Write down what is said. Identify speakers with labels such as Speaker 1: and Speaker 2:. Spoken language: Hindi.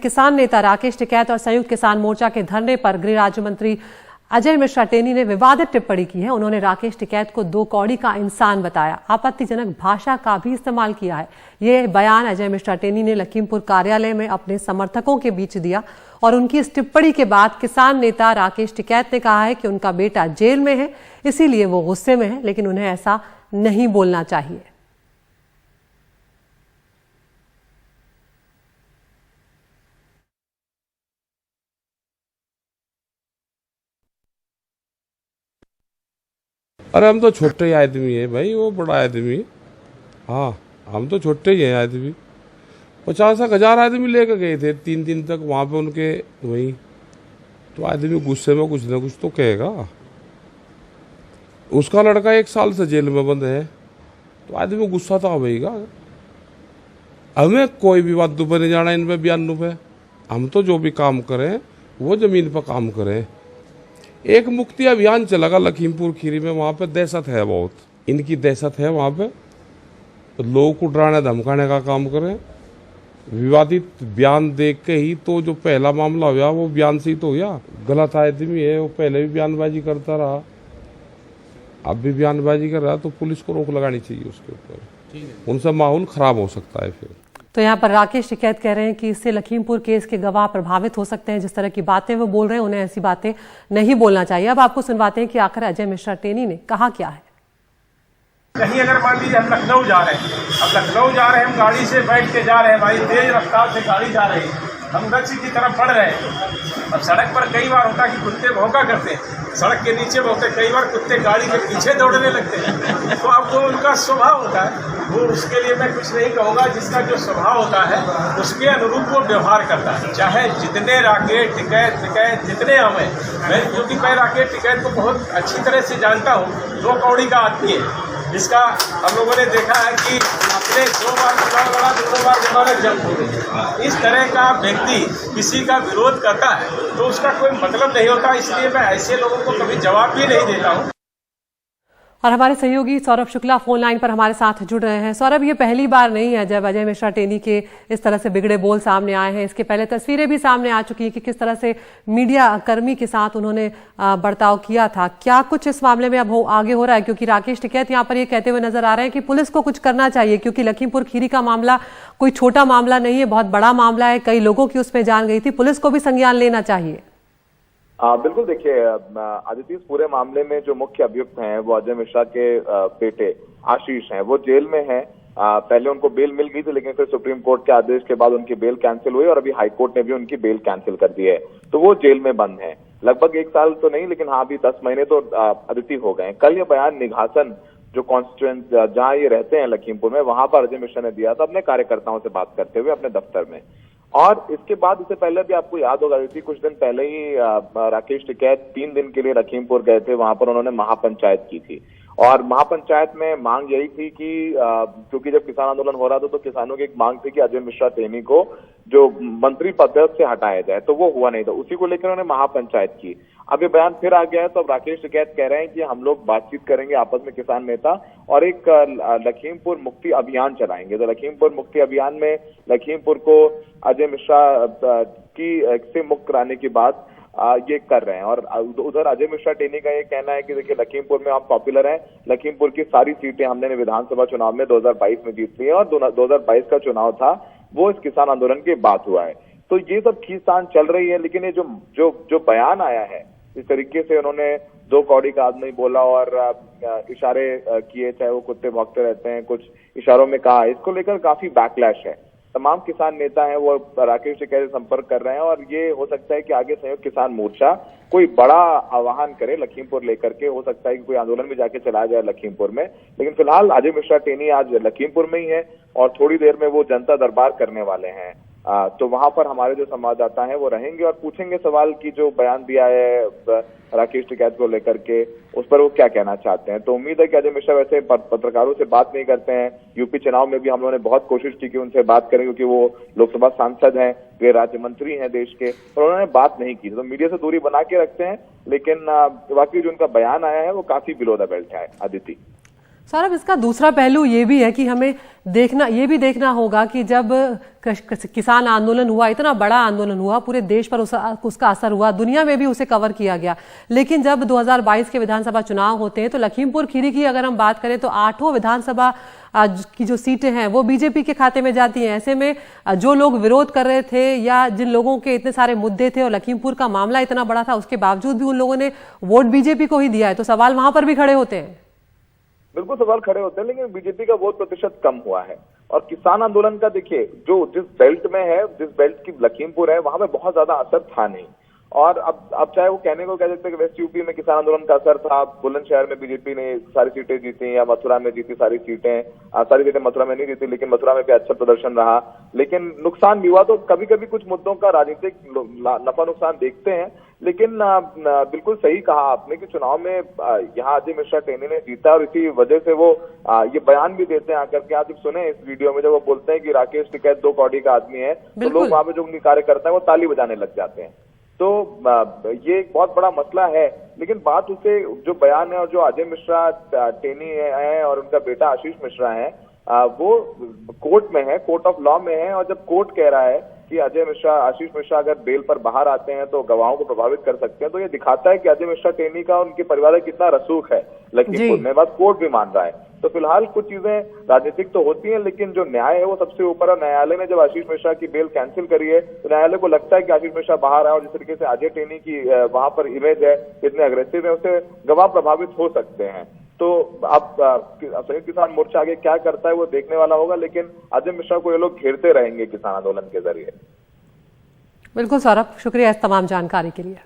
Speaker 1: किसान नेता राकेश टिकैत और संयुक्त किसान मोर्चा के धरने पर गृह राज्य मंत्री अजय मिश्रा टेनी ने विवादित टिप्पणी की है। उन्होंने राकेश टिकैत को 2 कौड़ी का इंसान बताया, आपत्तिजनक भाषा का भी इस्तेमाल किया है। ये बयान अजय मिश्रा टेनी ने लखीमपुर कार्यालय में अपने समर्थकों के बीच दिया और उनकी इस टिप्पणी के बाद किसान नेता राकेश टिकैत ने कहा है कि उनका बेटा जेल में है, इसीलिए वो गुस्से में है, लेकिन उन्हें ऐसा नहीं बोलना चाहिए।
Speaker 2: अरे हम तो छोटे ही आदमी है भाई, वो बड़ा आदमी है। हाँ, हम तो छोटे ही हैं आदमी। 50,000 आदमी लेकर गए थे 3 दिन तक वहाँ पे उनके वहीं। तो आदमी गुस्से में कुछ ना कुछ तो कहेगा। उसका लड़का 1 साल से जेल में बंद है, तो आदमी गुस्सा तो आवेगा। हमें कोई भी बात पर नहीं जाना इन पे बयानों पे। हम तो जो भी काम करें वो जमीन पर काम करें। एक मुक्ति अभियान चलेगा लखीमपुर खीरी में, वहां पे दहशत है, बहुत इनकी दहशत है वहां पे। तो लोगों को डराने धमकाने का काम करें। विवादित बयान देख के ही तो जो पहला मामला हुआ वो बयान से ही तो हुआ। गलत आदमी है वो, पहले भी बयानबाजी करता रहा, अब भी बयानबाजी कर रहा, तो पुलिस को रोक लगानी चाहिए उसके ऊपर। उनसे माहौल खराब हो सकता है फिर।
Speaker 1: तो यहाँ पर राकेश टिकैत कह रहे हैं कि इससे लखीमपुर केस के गवाह प्रभावित हो सकते हैं। जिस तरह की बातें वो बोल रहे हैं, उन्हें ऐसी बातें नहीं बोलना चाहिए। अब आपको सुनवाते हैं कि आखिर अजय मिश्रा टेनी ने कहा क्या है।
Speaker 3: कहीं अगर मान लीजिए हम लखनऊ जा रहे हैं, अब लखनऊ जा रहे हैं, हम गाड़ी से बैठ के जा रहे हैं, भाई तेज रफ्तार से गाड़ी जा रही है, हम गच्छ की तरफ बढ़ रहे हैं। अब सड़क पर कई बार होता है कि कुत्ते भौंका करते हैं, सड़क के नीचे होते, कई बार कुत्ते गाड़ी के पीछे दौड़ने लगते हैं। तो अब वो उनका स्वभाव होता है, वो उसके लिए मैं कुछ नहीं कहूँगा। जिसका जो स्वभाव होता है उसके अनुरूप वो व्यवहार करता है। चाहे जितने राकेश टिकैत जितने हमें, मैं क्योंकि मैं राकेश टिकैत को बहुत अच्छी तरह से जानता हूँ, 2 कौड़ी का आदमी है। इसका हम लोगों ने देखा है कि अपने 2 बार चुनाव लड़ा, 2 बार जमानत जब्त हो गई। इस तरह का व्यक्ति किसी का विरोध करता है तो उसका कोई मतलब नहीं होता। इसलिए मैं ऐसे लोगों को कभी जवाब भी नहीं देता हूँ।
Speaker 1: और हमारे सहयोगी सौरभ शुक्ला फोन लाइन पर हमारे साथ जुड़ रहे हैं। सौरभ, ये पहली बार नहीं है जब अजय मिश्रा टेनी के इस तरह से बिगड़े बोल सामने आए हैं। इसके पहले तस्वीरें भी सामने आ चुकी हैं कि किस तरह से मीडिया कर्मी के साथ उन्होंने बर्ताव किया था। क्या कुछ इस मामले में अब आगे हो रहा है? क्योंकि राकेश टिकैत यहाँ पर ये कहते हुए नजर आ रहे हैं कि पुलिस को कुछ करना चाहिए, क्योंकि लखीमपुर खीरी का मामला कोई छोटा मामला नहीं है, बहुत बड़ा मामला है। कई लोगों की उसमें जान गई थी, पुलिस को भी संज्ञान लेना चाहिए।
Speaker 4: बिल्कुल, देखिए आदित्य, इस पूरे मामले में जो मुख्य अभियुक्त हैं वो अजय मिश्रा के बेटे आशीष हैं। वो जेल में हैं। पहले उनको बेल मिल गई थी, लेकिन फिर सुप्रीम कोर्ट के आदेश के बाद उनकी बेल कैंसिल हुई और अभी हाई कोर्ट ने भी उनकी बेल कैंसिल कर दी है। तो वो जेल में बंद हैं, लगभग 1 साल तो नहीं, लेकिन हाँ, अभी 10 महीने तो आदित्य हो गए हैं। कल ये बयान निघासन जो कॉन्स्टिट्यूएंट जहां ये रहते हैं लखीमपुर में, वहां पर अजय मिश्रा ने दिया था अपने कार्यकर्ताओं से बात करते हुए अपने दफ्तर में। और इसके बाद, इससे पहले भी आपको याद होगा थी, कुछ दिन पहले ही राकेश टिकैत 3 दिन के लिए लखीमपुर गए थे। वहां पर उन्होंने महापंचायत की थी और महापंचायत में मांग यही थी कि क्योंकि जब किसान आंदोलन हो रहा था तो किसानों की एक मांग थी कि अजय मिश्रा टेनी को जो मंत्री पद से हटाया जाए, तो वो हुआ नहीं था। उसी को लेकर उन्होंने महापंचायत की। अब ये बयान फिर आ गया है, तो अब राकेश टिकैत कह रहे हैं कि हम लोग बातचीत करेंगे आपस में किसान नेता और एक लखीमपुर मुक्ति अभियान चलाएंगे। तो लखीमपुर मुक्ति अभियान में लखीमपुर को अजय मिश्रा की से मुक्त कराने की बात ये कर रहे हैं। और उधर अजय मिश्रा टेनी का ये कहना है कि देखिए, लखीमपुर में हम पॉपुलर हैं, लखीमपुर की सारी सीटें हमने विधानसभा चुनाव में 2022 में जीत ली है और 2022 का चुनाव था वो इस किसान आंदोलन के बाद हुआ है। तो ये सब खींचतान चल रही है, लेकिन ये जो बयान आया है, इस तरीके से उन्होंने 2 कौड़ी का आदमी बोला और इशारे किए, चाहे वो कुत्ते भौंकते रहते हैं, कुछ इशारों में कहा, इसको लेकर काफी बैकलैश है। तमाम किसान नेता हैं वो राकेश टिकैत से संपर्क कर रहे हैं और ये हो सकता है कि आगे संयुक्त किसान मोर्चा कोई बड़ा आह्वान करे लखीमपुर लेकर के। हो सकता है कि कोई आंदोलन भी जाके चलाया जाए लखीमपुर में, लेकिन फिलहाल अजय मिश्रा टेनी आज लखीमपुर में ही है और थोड़ी देर में वो जनता दरबार करने वाले हैं। तो वहां पर हमारे जो संवाददाता हैं वो रहेंगे और पूछेंगे सवाल की जो बयान दिया है राकेश टिकैत को लेकर के, उस पर वो क्या कहना चाहते हैं। तो उम्मीद है कि अजय मिश्रा वैसे पत्रकारों से बात नहीं करते हैं। यूपी चुनाव में भी हम लोगों ने बहुत कोशिश की कि उनसे बात करें, क्योंकि वो लोकसभा सांसद हैं, वे राज्य मंत्री हैं देश के, और उन्होंने बात नहीं की। तो मीडिया से दूरी बना के रखते हैं, लेकिन वाकई जो उनका बयान आया है वो काफी बिलो द बेल्ट है। आदित्य,
Speaker 1: सौरभ, इसका दूसरा पहलू ये भी है कि हमें ये भी देखना होगा कि जब किसान आंदोलन हुआ, इतना बड़ा आंदोलन हुआ, पूरे देश पर उसका असर हुआ, दुनिया में भी उसे कवर किया गया, लेकिन जब 2022 के विधानसभा चुनाव होते हैं तो लखीमपुर खीरी की अगर हम बात करें तो 8 विधानसभा की जो सीटें हैं वो बीजेपी के खाते में जाती हैं। ऐसे में जो लोग विरोध कर रहे थे या जिन लोगों के इतने सारे मुद्दे थे और लखीमपुर का मामला इतना बड़ा था, उसके बावजूद भी उन लोगों ने वोट बीजेपी को ही दिया है, तो सवाल वहां पर भी खड़े होते हैं।
Speaker 4: बिल्कुल सवाल खड़े होते हैं, लेकिन बीजेपी का वोट प्रतिशत कम हुआ है। और किसान आंदोलन का देखिए, जो जिस बेल्ट में है, जिस बेल्ट की लखीमपुर है, वहां पे बहुत ज्यादा असर था नहीं। और अब चाहे वो कहने को कह सकते हैं कि वेस्ट यूपी में किसान आंदोलन का असर था, बुलंदशहर में बीजेपी ने सारी सीटें जीती या मथुरा में जीती सारी सीटें मथुरा में नहीं जीती, लेकिन मथुरा में भी अच्छा प्रदर्शन रहा। लेकिन नुकसान भी हुआ, तो कभी कभी कुछ मुद्दों का राजनीतिक नफा नुकसान देखते हैं। लेकिन बिल्कुल सही कहा आपने कि चुनाव में यहाँ अजय मिश्रा टेनी ने जीता, और इसी वजह से वो ये बयान भी देते हैं आकर के। आप जब सुने इस वीडियो में, जब वो बोलते हैं कि राकेश टिकैत 2 कौड़ी का आदमी है, तो लोग वहां पे जो उनके कार्यकर्ता है वो ताली बजाने लग जाते हैं। तो ये एक बहुत बड़ा मसला है। लेकिन बात उसे जो बयान है, और जो अजय मिश्रा टेनी है और उनका बेटा आशीष मिश्रा है, वो कोर्ट में है, कोर्ट ऑफ लॉ में है। और जब कोर्ट कह रहा है कि आशीष मिश्रा अगर बेल पर बाहर आते हैं तो गवाहों को प्रभावित कर सकते हैं, तो ये दिखाता है कि अजय मिश्रा टेनी का उनके परिवार का कितना रसूख है लखीमपुर में। बात कोर्ट भी मान रहा है। तो फिलहाल कुछ चीजें राजनीतिक तो होती हैं, लेकिन जो न्याय है वो सबसे ऊपर है। न्यायालय ने जब आशीष मिश्रा की बेल कैंसिल करी है, तो न्यायालय को लगता है कि आशीष मिश्रा बाहर आए, और जिस तरीके से अजय टेनी की वहां पर इमेज है, इतने अग्रेसिव है, उससे गवाह प्रभावित हो सकते हैं। तो अब संयुक्त किसान मोर्चा आगे क्या करता है वो देखने वाला होगा, लेकिन अजय मिश्रा को ये लोग घेरते रहेंगे किसान आंदोलन के जरिए।
Speaker 1: बिल्कुल सौरभ, शुक्रिया इस तमाम जानकारी के लिए।